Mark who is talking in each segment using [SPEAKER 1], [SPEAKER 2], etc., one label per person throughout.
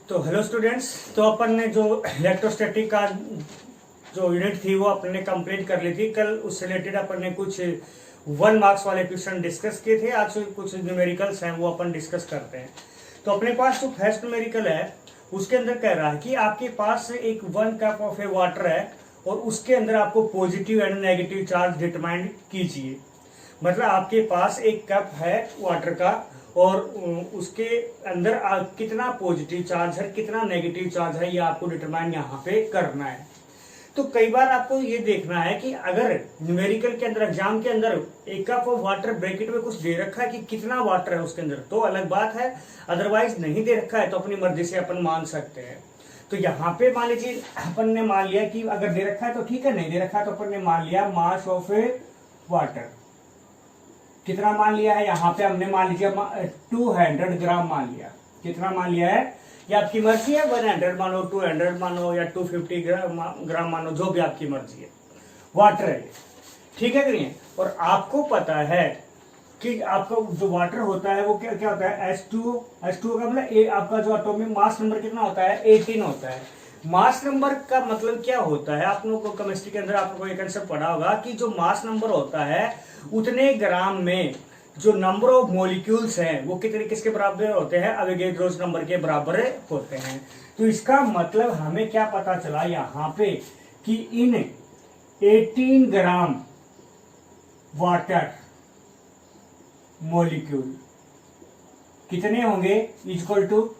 [SPEAKER 1] तो hello students. तो अपन ने जो इलेक्ट्रोस्टैटिक का जो यूनिट थी वो अपन ने कंप्लीट कर ली थी कल। उससे रिलेटेड अपन ने कुछ 1 मार्क्स वाले क्वेश्चन डिस्कस किए थे। आज कुछ न्यूमेरिकल्स हैं वो अपन डिस्कस करते हैं। तो अपने पास जो फर्स्ट न्यूमेरिकल है उसके अंदर कह रहा है कि आपके पास एक 1 कप ऑफ ए वाटर है और उसके अंदर आपको positive and negative charge determine कीजिए। मतलब आपके पास एक कप है वाटर का और उसके अंदर कितना पॉजिटिव चार्ज है कितना नेगेटिव चार्ज है ये आपको डिटरमाइन यहाँ पे करना है। तो कई बार आपको ये देखना है कि अगर न्यूमेरिकल के अंदर एग्जाम के अंदर एक कप ऑफ वाटर ब्रैकेट में कुछ दे रखा है कि कितना वाटर है उसके अंदर तो अलग बात है, अदरवाइज नहीं दे रखा है तो अपनी मर्जी से अपन मान सकते हैं। तो यहाँ पे मान लीजिए अपन ने मान लिया कि अगर दे रखा है तो ठीक है, नहीं दे रखा है तो अपन ने मान लिया मास ऑफ ए वाटर कितना मान लिया है। यहाँ पे हमने मान लीजिए 200 ग्राम मान लिया। कितना मान लिया है ये आपकी मर्जी है, 100 मानो 200 मानो या 250 ग्राम मानो, जो भी आपकी मर्जी है। वाटर है, ठीक है कि नहीं। और आपको पता है कि आपका जो वाटर होता है वो क्या क्या होता है, H2O का मतलब आपका जो एटॉमिक मास नंबर कितना होता है, 18 होता है। मास नंबर का मतलब क्या होता है, आप लोगों को केमिस्ट्री के अंदर आप लोगों को एक कंसेप्ट पढ़ा होगा कि जो मास नंबर होता है उतने ग्राम में जो नंबर ऑफ मॉलिक्यूल्स हैं वो कितने किसके बराबर होते हैं, अवोगाड्रोस नंबर के बराबर होते हैं। तो इसका मतलब हमें क्या पता चला यहाँ पे कि इन 18 ग्राम वाटर मॉलिक्यूल कितने होंगे, इक्वल टू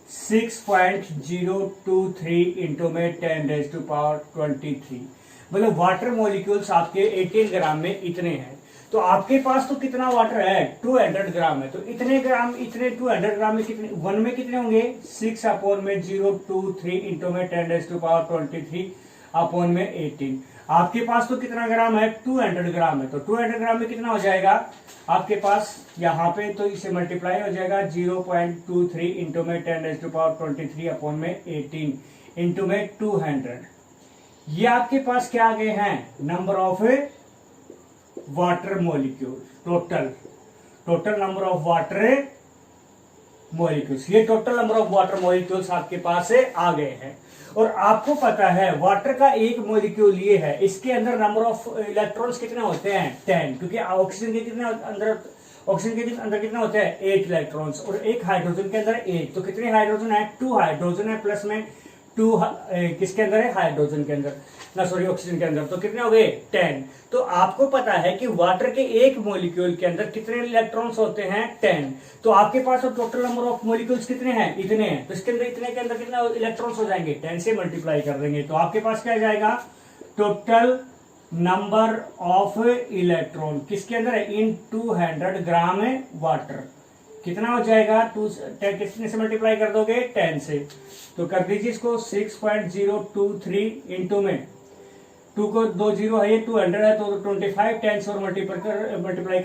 [SPEAKER 1] 6.023 इंटू में 10⁻23। मतलब वाटर मॉलिक्यूल्स आपके 18 ग्राम में इतने हैं। तो आपके पास तो कितना वाटर है, 200 ग्राम है। तो इतने ग्राम, इतने 200 ग्राम में कितने, 1 में कितने होंगे, 6/023 इंटू में 10⁻23 अपॉन में 18। आपके पास तो कितना ग्राम है, 200 ग्राम है। तो 200 ग्राम में कितना हो जाएगा आपके पास यहाँ पे, तो इसे मल्टीप्लाई हो जाएगा 0.23 इंटू में 10⁻23 अपॉन में 18 इंटू में 200। ये आपके पास क्या आ गए हैं, number of water molecule, total number of water molecules. ये total number of water molecules आपके पास से आ गए हैं। और आपको पता है वाटर का एक मॉलिक्यूल ये है, इसके अंदर नंबर ऑफ इलेक्ट्रॉन्स कितने होते हैं, 10। क्योंकि ऑक्सीजन के कितने अंदर, ऑक्सीजन के अंदर कितने होते हैं, 8 इलेक्ट्रॉन्स। और एक हाइड्रोजन के अंदर 8। तो कितने हाइड्रोजन है, 2 हाइड्रोजन है प्लस में 2 किसके अंदर है, हाइड्रोजन के अंदर ना, सॉरी ऑक्सीजन के अंदर। तो कितने हो गए, 10। तो आपको पता है कि वाटर के एक मॉलिक्यूल के अंदर कितने इलेक्ट्रॉन्स होते हैं, 10। तो आपके पास टोटल नंबर ऑफ मॉलिक्यूल्स कितने हैं, इतने हैं। तो इसके अंदर इतने के अंदर कितने इलेक्ट्रॉन्स हो जाएंगे, 10 से मल्टीप्लाई कर देंगे। तो आपके पास क्या जाएगा, टोटल नंबर ऑफ इलेक्ट्रॉन किसके अंदर है, इन 200 ग्राम वाटर कितना हो जाएगा, 10 कितने से मल्टीप्लाई कर दोगे, 10 से। तो कर दीजिए इसको 6.023 इंटू में 2 को 2 जीरो है, ये 200 है तो 25 10 से और मल्टीप्लाई कर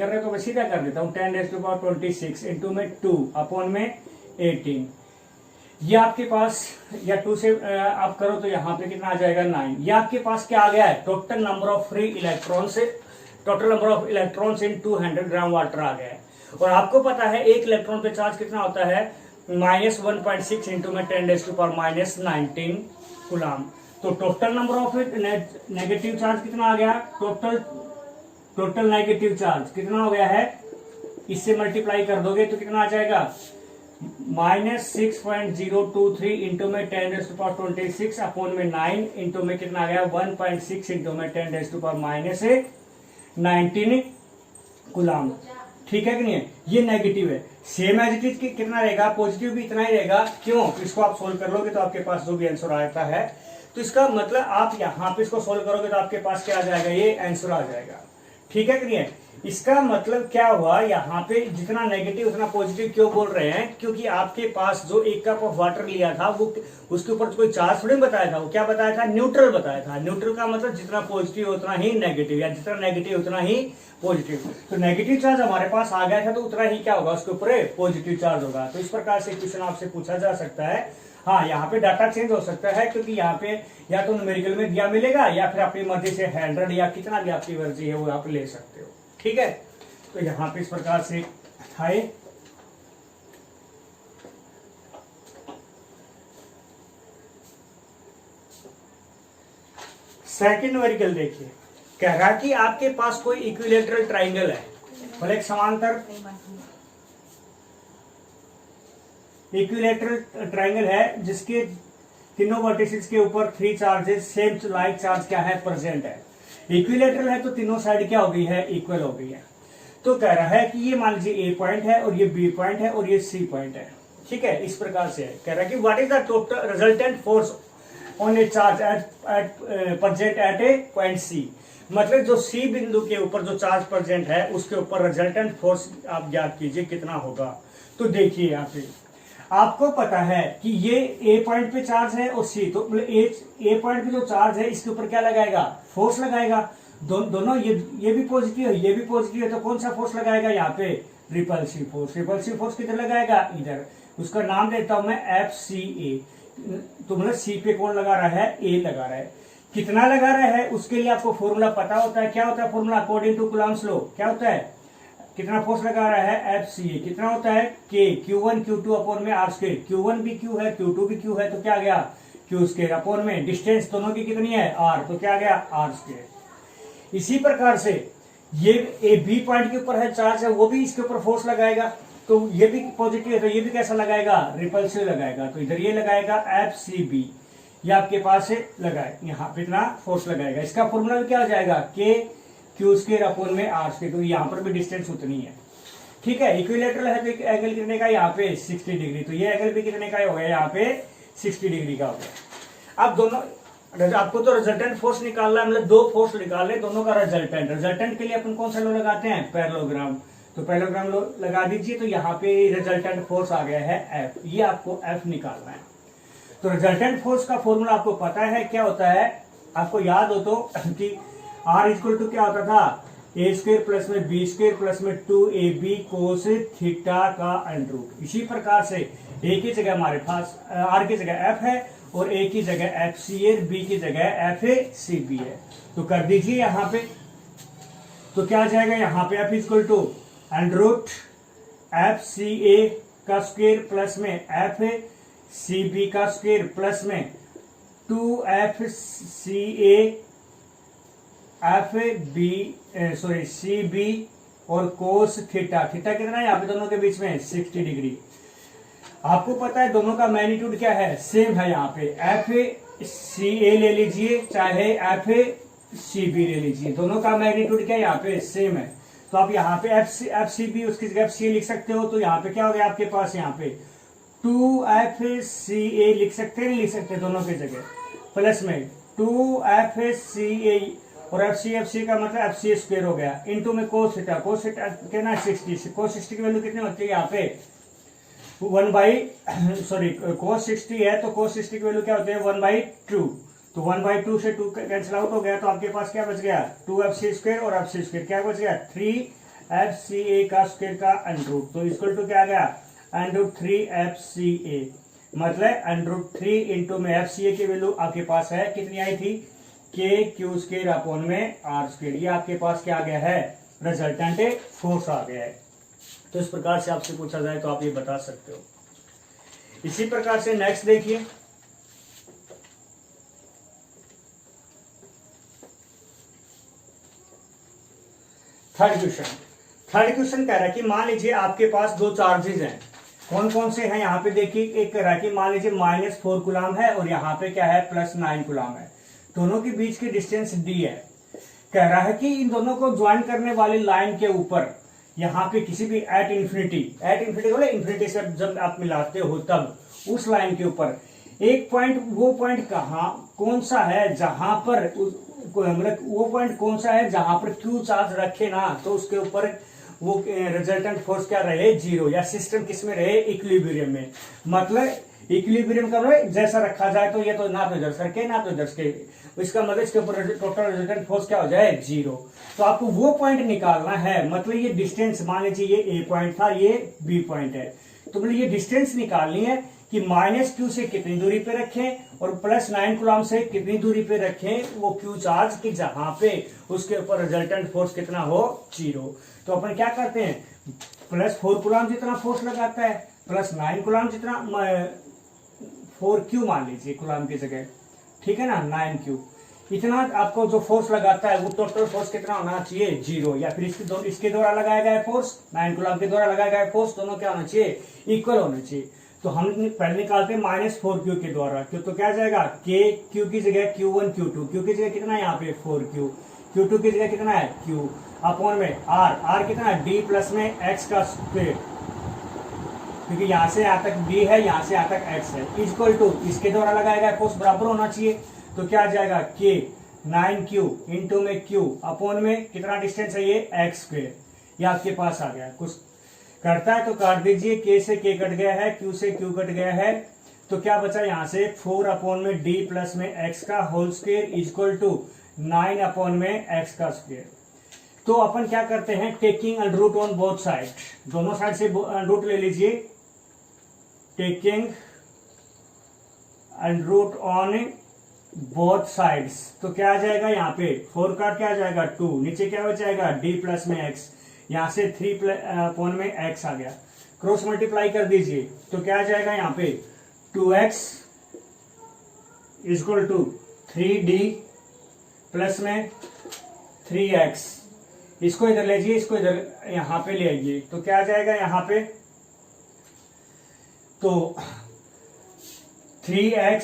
[SPEAKER 1] रहे हैं। तो मैं सीधा कर देता हूँ 10⁻26 इंटू में 2 अपॉन में 18। ये आपके पास, या 2 से आप करो तो यहाँ पे कितना आ जाएगा, 9। ये आपके पास क्या आ गया है, total number of free electrons, total number of electrons in 200 gram water आ गया है। और आपको पता है एक इलेक्ट्रॉन पे चार्ज कितना होता है, -1.6 इंटू में 10⁻⁻19 कूलम। तो total number of negative charge कितना आ गया, टोटल नेगेटिव चार्ज कितना हो गया है, इससे मल्टीप्लाई कर दोगे तो कितना आ जाएगा, -6.023 इंटू में 10⁻26 अपॉन में 9 इंटू में कितना आ गया, 1.6 इंटू में 10⁻⁻19 कूलम। ठीक है कि नहीं है, ये नेगेटिव है। सेम एज इट इज कितना रहेगा, पॉजिटिव भी इतना ही रहेगा। क्यों, इसको आप सोल्व कर लोगे तो आपके पास जो भी आंसर आता है, तो इसका मतलब आप यहाँ पे इसको सोल्व करोगे तो आपके पास क्या आ जाएगा, ये आंसर आ जाएगा। ठीक है कि नहीं है। इसका मतलब क्या हुआ, यहाँ पे जितना नेगेटिव उतना पॉजिटिव क्यों बोल रहे हैं, क्योंकि आपके पास जो 1 कप ऑफ वाटर लिया था वो उसके ऊपर कोई चार्ज थोड़ी बताया था, वो क्या बताया था, न्यूट्रल बताया था। न्यूट्रल का मतलब जितना पॉजिटिव उतना ही नेगेटिव, या जितना नेगेटिव उतना ही पॉजिटिव। तो नेगेटिव चार्ज हमारे पास आ गया था तो उतना ही क्या होगा, उसके ऊपर पॉजिटिव चार्ज होगा। तो इस प्रकार से क्वेश्चन आपसे पूछा जा सकता है। हाँ, यहाँ पे डाटा चेंज हो सकता है क्योंकि यहाँ पे या तो न्यूमेरिकल में दिया मिलेगा या फिर अपनी मर्जी से 100 या कितना भी आपकी मर्जी है वो आप ले सकते हो। ठीक है, तो यहाँ पे इस प्रकार से है। सेकंड न्यूमेरिकल देखिए, कह रहा है कि आपके पास कोई इक्विलेटरल ट्राइंगल है, मतलब एक समांतर इक्विलेटरल ट्राइंगल है जिसके तीनों वर्टिसेस के ऊपर 3 चार्जेस सेम लाइक चार्ज क्या है प्रेजेंट है। इक्विलेटरल है तो तीनों साइड क्या हो गई है, इक्वल हो गई है। तो कह रहा है कि ये मान लीजिए ए पॉइंट है और ये बी पॉइंट है और ये सी पॉइंट है, ठीक है। इस प्रकार से है, कह रहा है कि what is the total resultant force on a charge at present at a point C, मतलब जो सी बिंदु के ऊपर जो चार्ज प्रेजेंट है उसके ऊपर रिजल्टेंट फोर्स आप ज्ञात कीजिए कितना होगा। तो देखिए यहाँ पे आपको पता है कि ये ए पॉइंट पे चार्ज है और सी, तो ए पॉइंट पे जो चार्ज है इसके ऊपर क्या लगाएगा, फोर्स लगाएगा। दोनों ये भी पॉजिटिव है ये भी पॉजिटिव है, तो कौन सा फोर्स लगाएगा यहाँ पे, रिपल्सिव फोर्स। रिपल्सिव फोर्स किधर लगाएगा, इधर। उसका नाम देता हूं मैं एफ सी ए। तो मतलब सी पे कौन लगा रहा है, ए लगा रहा है। कितना लगा रहा है उसके लिए आपको फॉर्मूला पता होता है। क्या होता है formula, according to Coulomb's law क्या होता है, कितना फोर्स लगा रहा है, एफ सी ए। कितना होता है, के Q1 Q2 अपॉन में आर स्क्वायर। Q1 भी Q है Q2 भी Q है, तो क्या आ गया, Q स्क्वायर अपॉन में डिस्टेंस दोनों की कितनी है, आर, तो क्या आ गया, आर स्क्वायर। इसी प्रकार से ये ए बी पॉइंट के ऊपर है चार्ज है, वो भी इसके ऊपर फोर्स लगाएगा, तो ये भी पॉजिटिव है तो ये भी कैसा लगाएगा, रिपल्सिव लगाएगा। तो इधर ये लगाएगा एफ सी बी, ये आपके पास से लगाए, यहाँ पे इतना फोर्स लगाएगा। इसका फॉर्मूला क्या हो जाएगा, के क्यू स्क्वायर अपॉन में आर स्क्वायर, तो यहाँ पर भी डिस्टेंस उतनी है, ठीक है। इक्विलेटरल है तो एंगल कितने का, यहाँ पे 60 डिग्री, तो ये एंगल भी कितने का हो गया, यहाँ पे 60 डिग्री का हो गया। अब दोनों आपको तो रिजल्टेंट फोर्स निकालना है, मतलब दो फोर्स निकाले दोनों का रिजल्टेंट। रिजल्टेंट के लिए अपन कौन सा लो लगाते हैं, पैरेललोग्राम। तो पैरेललोग्राम लो लगा दीजिए, तो यहाँ पे रिजल्टेंट फोर्स आ गया है एफ, ये आपको एफ निकालना है। तो रिजल्टेंट फोर्स का फॉर्मूला आपको पता है क्या होता है, आपको याद हो तो कि आर इक्वल टू क्या होता था, ए स्क्वायर प्लस में बी स्क्वायर प्लस में 2ab कोस थीटा का अंडर रूट। इसी प्रकार से ए की जगह हमारे पास आर की जगह एफ है और ए की जगह एफ सी है, बी की जगह एफ ए सी बी है। तो कर दीजिए यहाँ पे, तो क्या आ जाएगा, यहाँ पे F equal to under root F C A का स्क्वायर प्लस में एफ ए सी बी का स्क्वायर प्लस में 2f C A F B sorry C B और कोस थीटा। थीटा कितना है यहाँ पे दोनों के बीच में, 60 डिग्री। आपको पता है दोनों का मैग्नीट्यूड क्या है, सेम है। यहाँ पे एफ सी ए ले लीजिए चाहे एफ सी बी ले लीजिए, दोनों का मैग्नीट्यूड क्या है यहाँ पे, सेम है। तो आप यहाँ पे एफ सी बी उसकी जगह एफ सी ए लिख सकते हो, तो यहाँ पे क्या हो गया आपके पास, यहाँ पे 2f लिख सकते हैं, नहीं लिख सकते, दोनों की जगह प्लस में 2f और एफ सी का मतलब एफ सी स्क्वायर हो गया, इनटू में कोस थीटा कहना 60, कोस 60 की वैल्यू कितनी होती है यहाँ पे 1/, कोस 60 है तो कोस 60 की वैल्यू क्या होती है 1/2। तो 1/2 से 2 कैंसिल आउट हो गया, तो आपके पास क्या बच गया, 2f स्क्वायर और एफ सी स्क्वायर क्या बच गया, 3f का स्क्वायर का अंडर रूट। तो इक्वल टू क्या आ गया, √3 मतलब √3 इंटू में एफ सी ए की वैल्यू आपके पास है कितनी आई थी, के क्यू स्क्वायर अपॉन में आर स्क्वायर। ये आपके पास क्या आ गया है, रिजल्टेंट फोर्स आ गया है। तो इस प्रकार से आपसे पूछा जाए तो आप ये बता सकते हो। इसी प्रकार से नेक्स्ट देखिए, थर्ड क्वेश्चन कह रहा है कि मान लीजिए आपके पास दो चार्जेस हैं, कौन कौन से हैं यहाँ पे देखिए। एक कह रहा है कि मान लीजिए -4 कूलम है और यहाँ पे क्या है +9 कूलम है, दोनों के बीच की डिस्टेंस d है। कह रहा है कि इन दोनों को ज्वाइन करने वाली लाइन के ऊपर यहाँ पे किसी भी एट इन्फिनिटी बोले इन्फिनिटी से जब आप मिलाते हो तब उस लाइन के ऊपर एक पॉइंट, वो पॉइंट कौन सा है जहां पर मतलब वो पॉइंट कौन सा है जहां पर क्यू चार्ज रखे ना, तो उसके ऊपर वो रिजल्टेंट फोर्स क्या रहे, 0, या सिस्टम किस में रहे, इक्विलिब्रियम में। मतलब इक्विलिब्रियम का मतलब जैसा रखा जाए तो ये तो ना तो इधर सरके ना तो इधर सरके, इसका मतलब इसके ऊपर टोटल रिजल्टेंट फोर्स क्या हो जाए, 0। तो आपको वो पॉइंट निकालना है, मतलब ये डिस्टेंस, मान लीजिए ये ए पॉइंट था ये बी पॉइंट है, तो मतलब ये डिस्टेंस निकालनी है कि -q से कितनी दूरी पे रखें और +9 कूलम से कितनी दूरी पे रखें वो क्यू चार्ज की, जहां पे उसके ऊपर रिजल्टेंट फोर्स कितना हो, 0। तो अपन क्या करते हैं, +4 कूलम जितना फोर्स लगाता है +9 कूलम जितना 4q मान लीजिए कूलम की जगह, ठीक है ना, 9q। इतना आपको जो फोर्स लगाता है वो टोटल फोर्स कितना होना चाहिए 0, या फिर इसके द्वारा लगाया गया फोर्स 9 कूलम्ब के द्वारा लगाया गया फोर्स दोनों क्या होना चाहिए इक्वल होना चाहिए। तो हम पहले निकालते हैं -4Q के द्वारा, क्यों तो क्या जाएगा K Q की जगह Q1 Q2, Q की जगह कितना है यहाँ पे 4Q, Q2 की जगह कितना है Q अपॉन में R कितना है D प्लस में x का स्क्वायर, क्योंकि यहाँ से यहाँ तक D है यहाँ से यहाँ तक x है, इक्वल टू इसके द्वारा लगाया गया फोर्स बराबर होना चाहिए। तो क्या आ जाएगा K 9Q इंटू में Q अपॉन में कितना डिस्टेंस है ये x स्क्वायर, ये आपके पास आ गया। कुछ करता है तो काट दीजिए, K से K कट गया है, Q से Q कट गया है, तो क्या बचा यहाँ से 4 अपॉन में D प्लस में x का whole square equal to 9 upon में x का स्क्वायर। तो अपन क्या करते हैं taking under root on both side, दोनों साइड से अंडर रूट ले लीजिए, taking under root on both sides, तो क्या आ जाएगा यहाँ पे 4 का क्या आ जाएगा 2, नीचे क्या हो जाएगा D प्लस में x, यहाँ से 3 अपॉन में x आ गया, क्रॉस मल्टीप्लाई कर दीजिए तो क्या आ जाएगा यहाँ पे 2x equal to 3D plus में 3x, इसको इधर ले जाइए, इसको इधर यहाँ पे ले आइए, तो क्या आ जाएगा यहाँ पे, तो 3x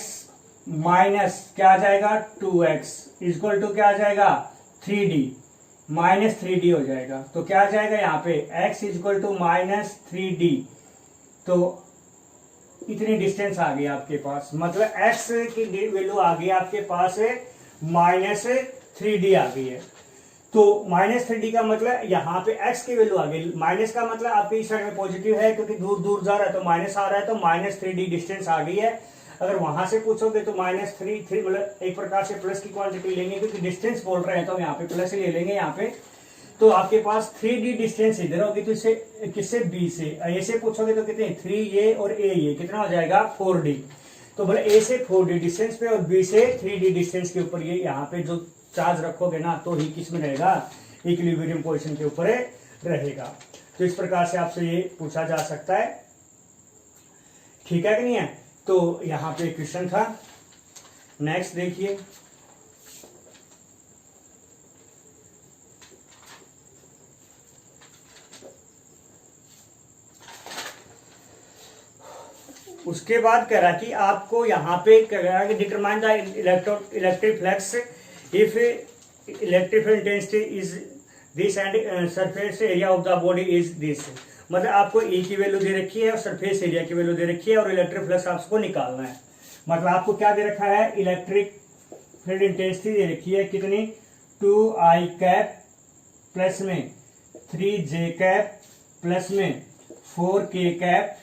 [SPEAKER 1] माइनस क्या आ जाएगा 2x इक्वल टू क्या आ जाएगा 3D माइनस 3D हो जाएगा। तो क्या आ जाएगा यहाँ पे x equal to minus 3D, तो इतनी डिस्टेंस आ गई आपके पास, मतलब x की वैल्यू आ गई आपके पास माइनस 3D आ गई है। तो माइनस 3D का मतलब यहाँ पे x की वैल्यू आ गई, माइनस का मतलब आपके इस साइड में पॉजिटिव है क्योंकि दूर दूर जा रहा है तो माइनस आ रहा है, तो माइनस 3D डिस्टेंस आ गई है। अगर वहां से पूछोगे तो -3 मतलब एक प्रकार से प्लस की क्वांटिटी लेंगे, क्योंकि डिस्टेंस बोल रहे हैं तो हम यहाँ पे प्लस ही ले लेंगे यहाँ पे। तो आपके पास 3D डिस्टेंस इधर होगी, तो इससे किससे B से, A से पूछोगे तो कितने 3A और A ये कितना हो जाएगा 4D। तो बोले A से 4D डिस्टेंस पे और B से 3D डिस्टेंस के ऊपर ये यहाँ पे जो चार्ज रखोगे ना तो ही किस में रहेगा इक्विलिब्रियम पोजीशन के ऊपर रहेगा। तो इस प्रकार से आपसे ये पूछा जा सकता है, ठीक है कि नहीं है। तो यहाँ पे क्वेश्चन था, नेक्स्ट देखिए, उसके बाद कह रहा कि आपको यहाँ पे कह रहा है कि determine the electric flux if electric intensity is this and surface area of the body is this, मतलब आपको E की वैल्यू दे रखी है और सरफेस एरिया की वैल्यू दे रखी है और इलेक्ट्रिक फ्लक्स आपको निकालना है। मतलब आपको क्या दे रखा है, इलेक्ट्रिक फील्ड इंटेंसिटी दे रखी है कितनी 2I कैप प्लस में 3J कैप प्लस में 4K कैप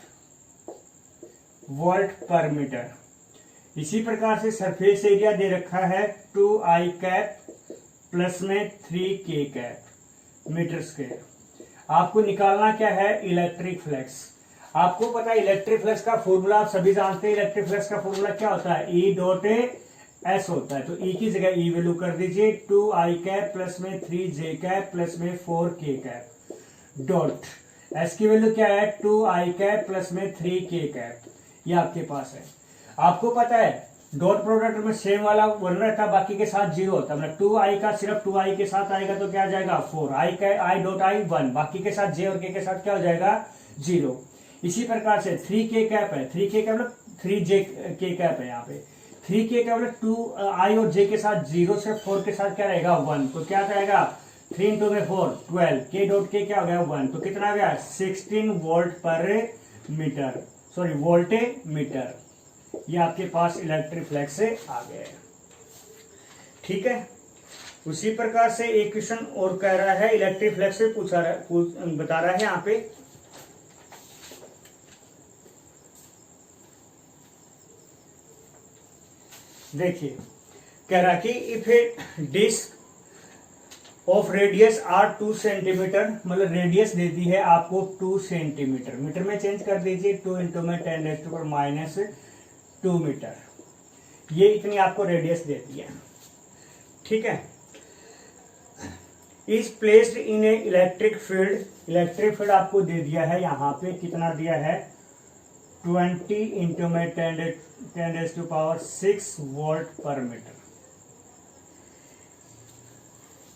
[SPEAKER 1] वोल्ट पर मीटर। इसी प्रकार से सरफेस एरिया दे रखा है 2I कैप प्लस में 3K कैप मीटर स्क्वायर। आपको निकालना क्या है इलेक्ट्रिक फ्लक्स। आपको पता है इलेक्ट्रिक फ्लक्स का फॉर्मूला आप सभी जानते हैं, इलेक्ट्रिक फ्लक्स का फॉर्मूला क्या होता है E डॉट S होता है। तो E की जगह E वैल्यू कर दीजिए 2I कैप प्लस में 3J कैप प्लस में 4K कैप डॉट S की वैल्यू क्या है 2I कैप प्लस में 3K कैप, ये आपके पास है। आपको पता है डॉट प्रोडक्ट में सेम वाला वन रहता, बाकी के साथ 0 होता, मतलब 2I का सिर्फ 2I के साथ आएगा तो क्या आ जाएगा 4, I डॉट I 1, बाकी के साथ J और K के साथ क्या हो जाएगा 0। इसी प्रकार से 3K कैप है, 3K कैप मतलब 3J K कैप है, यहाँ पे 3K कैप मतलब 2I और J के साथ 0 से 4 के साथ क्या रहेगा 1, तो क्या रहेगा 3 इंटू में 4 12, K डॉट K क्या हो गया 1, तो कितना आ गया 16 वोल्ट पर मीटर, सॉरी वोल्टे मीटर। ये आपके पास इलेक्ट्रिक फ्लक्स से आ गए, ठीक है। उसी प्रकार से एक क्वेश्चन और कह रहा है इलेक्ट्रिक फ्लक्स से बता रहा है यहाँ पे, देखिए कह रहा कि if a disc of radius R 2 centimetre, मतलब रेडियस दे दी है आपको 2 सेंटीमीटर, मीटर में चेंज कर दीजिए 2 इंटू में 10⁻⁻2 मीटर, ये इतनी आपको रेडियस दे दी है, ठीक है। Is placed in A electric field, electric field आपको दे दिया है यहाँ पे कितना दिया है 20 इंटू में 10⁻⁶ वोल्ट पर metre.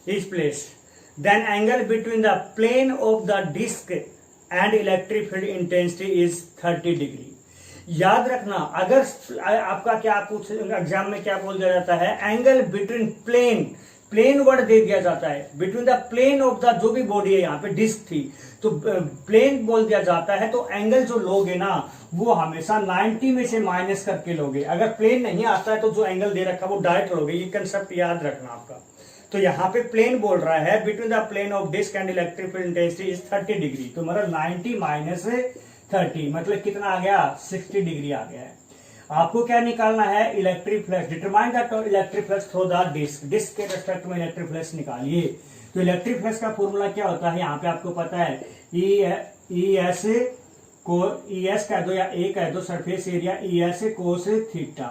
[SPEAKER 1] is placed, then angle between the plane of the disk and electric field intensity is 30 degree. याद रखना, अगर आपका क्या पूछ एग्जाम में क्या बोल दिया जाता है, एंगल बिटवीन प्लेन वर्ड दे दिया जाता है, between the plane of the, जो भी बॉडी है, यहाँ पे डिस्क थी तो प्लेन बोल दिया जाता है, तो एंगल जो लोगे ना वो हमेशा 90 में से माइनस करके लोगे। अगर प्लेन नहीं आता है तो जो एंगल दे रखा है वो डायरेक्ट लोगे, ये कंसेप्ट याद रखना आपका। तो यहाँ पे प्लेन बोल रहा है between the plane of disc and electric field intensity is 30 degree, तो मतलब 90 माइनस 30 मतलब कितना आ गया, 60 डिग्री आ गया है। आपको क्या निकालना है, electric flux, determine the electric flux through the disc के रेस्पेक्ट में इलेक्ट्रिक फ्लक्स निकालिए। तो इलेक्ट्रिक फ्लक्स का फॉर्मूला क्या होता है, यहाँ पे आपको पता है, ई एस को ई एस कह दो या ए कह दो, surface area E S cos theta.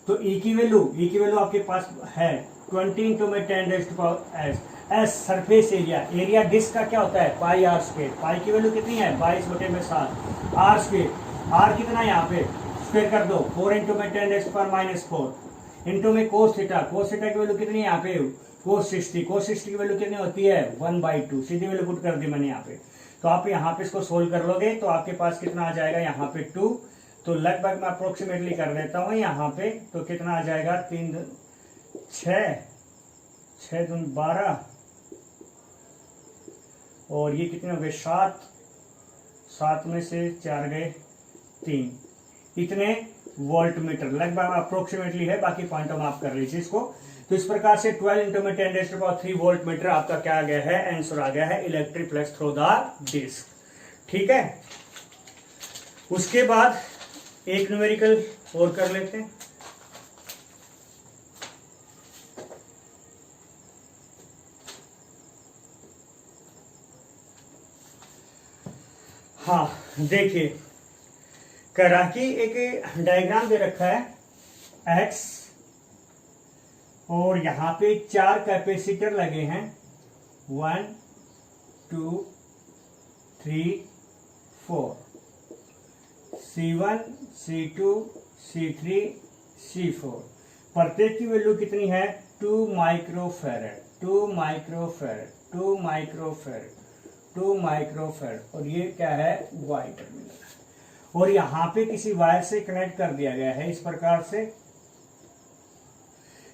[SPEAKER 1] तो ई की वैल्यू आपके पास है 20 इंटू में 10⁻⁸ एस सरफेस एरिया डिस्क का क्या होता है, पाई आर स्क्वायर, पाई की वैल्यू कितनी है 22/7, आर स्क्वायर, आर कितना है यहाँ पे स्क्वायर कर दो, 4 इंटू में 10⁻⁴ इंटू में कोस थीटा की वैल्यू कितनी है यहाँ पे कोस 60 की वैल्यू कितनी होती है 1/2, सीधी वैल्यू पुट कर दी मैंने यहाँ पे। तो आप यहाँ पे इसको सोल्व कर लोगे तो आपके पास कितना आ जाएगा यहाँ पे 2, तो लगभग मैं अप्रोक्सीमेटली कर देता हूँ यहाँ पे, तो कितना आ जाएगा 3 6 दूनी 12 और ये कितने हो गए 7 में से 4 गए 3, इतने वोल्ट मीटर लगभग अप्रोक्सीमेटली है, बाकी पॉइंट हम आप कर लीजिए इसको। तो इस प्रकार से 12 इंटू में 10⁻³ वोल्ट मीटर आपका क्या आ गया है, आंसर आ गया है electric flux through the disc. ठीक है, उसके बाद एक न्यूमेरिकल और कर लेते हैं। हाँ देखिए, कह रहा कि एक डायग्राम दे रखा है एक्स और यहां पे 4 कैपेसिटर लगे हैं 1 2 3 4, C1 C2 C3 C4, प्रत्येक की वैल्यू कितनी है 2 माइक्रोफैरड और ये क्या है वाई टर्मिनल, और यहां पे किसी वायर से कनेक्ट कर दिया गया है इस प्रकार से।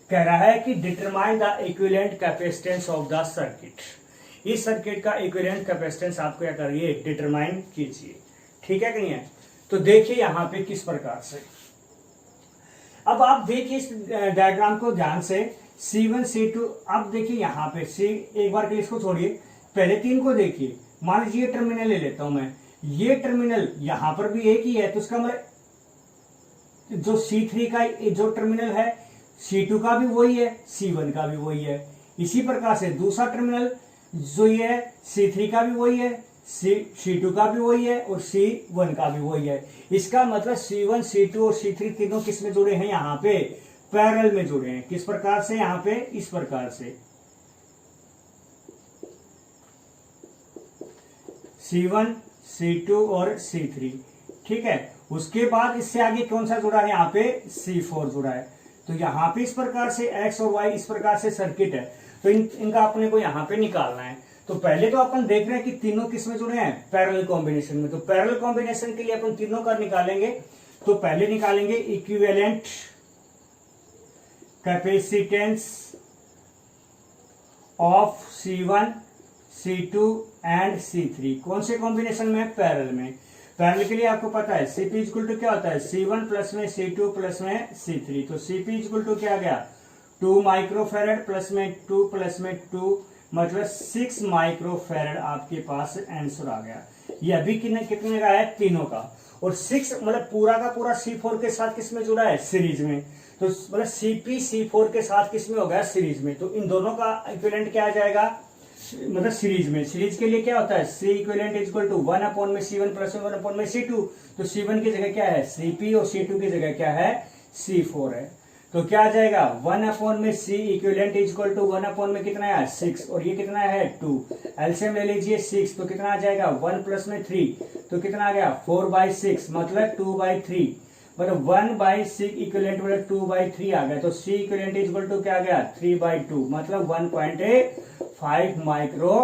[SPEAKER 1] कह रहा है कि determine the equivalent capacitance of the circuit, इस सर्किट का इक्विवेलेंट कैपेसिटेंस आप क्या करिए डिटरमाइन कीजिए। ठीक है कि नहीं है, तो देखिए यहां पे किस प्रकार से, अब आप देखिए इस डायग्राम को ध्यान से, C1 C2, अब देखिए यहां पे एक बार के इसको छोड़िए, पहले 3 को देखिए, मान लीजिए टर्मिनल ले लेता हूं मैं, ये टर्मिनल यहां पर भी एक ही है, तो उसका मतलब जो C3 का जो टर्मिनल है C2 का भी वही है, C1 का भी वही है। इसी प्रकार से दूसरा टर्मिनल जो ये है C3 का भी वही है, C2 का भी वही है और C1 का भी वही है। इसका मतलब C1 C2 और C3 तीनों किस में जुड़े हैं, यहाँ पे पैरेलल में जुड़े हैं। किस प्रकार से, यहाँ पे इस प्रकार से C1 C2 और C3। ठीक है, उसके बाद इससे आगे कौन सा जुड़ा है, यहाँ पे C4 जुड़ा है। तो यहाँ पे इस प्रकार से X और Y इस प्रकार से सर्किट है, तो इनका अपने को यहाँ पे निकालना है। तो पहले तो अपन देख रहे हैं कि तीनों किस में जुड़े हैं, पैरेलल कॉम्बिनेशन में। तो पैरेलल कॉम्बिनेशन के लिए अपन तीनों का निकालेंगे, तो पहले निकालेंगे equivalent capacitance of C1 C2 and C3। कौन से कॉम्बिनेशन में, पैरेलल में। पैरेलल के लिए आपको पता है CP इक्वल टू क्या होता है, C1 प्लस में C2 प्लस में C3। तो CP इक्वल टू क्या आ गया 2 माइक्रोफैरड प्लस में 2 प्लस में 2 मतलब 6 माइक्रोफैरड आपके पास आंसर आ गया। ये अभी कितने का है, तीनों का। और 6 मतलब पूरा का पूरा C4 के साथ किस में जुड़ा है, सीरीज में। तो मतलब CP C4 के साथ किस में हो गया, सीरीज में। तो इन दोनों का इक्विवेलेंट क्या आ जाएगा, मतलब सीरीज में। सीरीज के लिए क्या होता है, C इक्विवेलेंट इक्वल टू 1 में C1 प्लस 1 में C2। तो C1 की जगह क्या है CP और C2 की जगह क्या है C4 है। तो क्या आ जाएगा 1 में C इक्विवेलेंट इक्वल टू 1 में कितना है 6 और ये कितना है 2। एलसीएम ले लीजिए 6, तो कितना आ जाएगा 1 प्लस में 3, तो कितना आ गया 4/6 मतलब 2/3 मतलब 1/6 इक्वलेंट मतलब 2/3 आ गया, तो C इक्वलेंट इक्वल टू क्या आ गया 3/2 मतलब 1.5 माइक्रो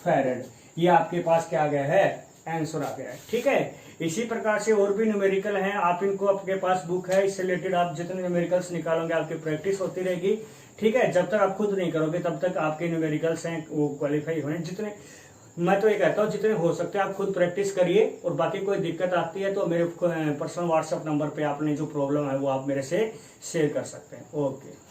[SPEAKER 1] फैरेड। ये आपके पास क्या आ गया है आंसर आ गया है। ठीक है, इसी प्रकार से और भी न्यूमेरिकल हैं, आप इनको आपके पास बुक है, इससे रिलेटेड आप जितने न्यूमेरिकल्स निकालोगे आपकी प्रैक्टिस होती रहेगी। ठीक है, जब तक आप खुद नहीं करोगे तब तक आपके न्यूमेरिकल्स हैं वो क्वालिफाई होने, जितने मैं तो ये कहता हूँ जितने हो सकते हैं आप खुद प्रैक्टिस करिए, और बाकी कोई दिक्कत आती है तो मेरे पर्सनल व्हाट्सएप नंबर पे आपने जो प्रॉब्लम है वो आप मेरे से शेयर कर सकते हैं। ओके।